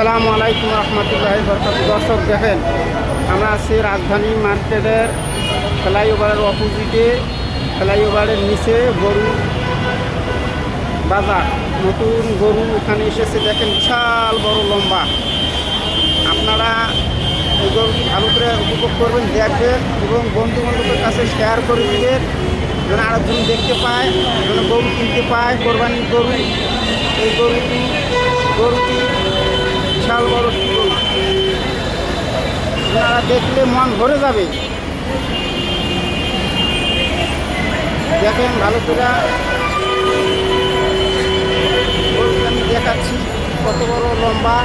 আসসালামু আলাইকুম রহমতুল্লাহি বরকাতুহু। দর্শক দেখেন, আমরা আছি রাজধানী মার্কেটের ফ্লাইওভারের অপোজিটে, ফ্লাইওভারের নিচে গরু বাজার। নতুন গরু এখানে এসেছে, দেখেন বিশাল বড় লম্বা। আপনারা এই গরুটি ভালো করে উপভোগ করবেন, দেখবেন এবং বন্ধু বান্ধবের কাছে শেয়ার করে দিবেন, যেন আরেকজন দেখতে পায়, যেন গরু কিনতে পায়, কোরবানির গরু। এই গরুটি বিশাল বড় গরু, আপনারা দেখলে মন ভরে যাবে। দেখেন ভালো করে গরুটি আমি দেখাচ্ছি, কত বড় লম্বা।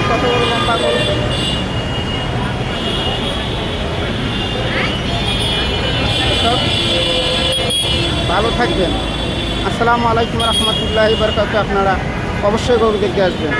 কত বড় লম্বা গরু। সব ভালো থাকবেন। আসসালামু আলাইকুম রহমতুল্লাহি বরকাতুহু। আপনারা অবশ্যই গরু দেখতে আসবেন।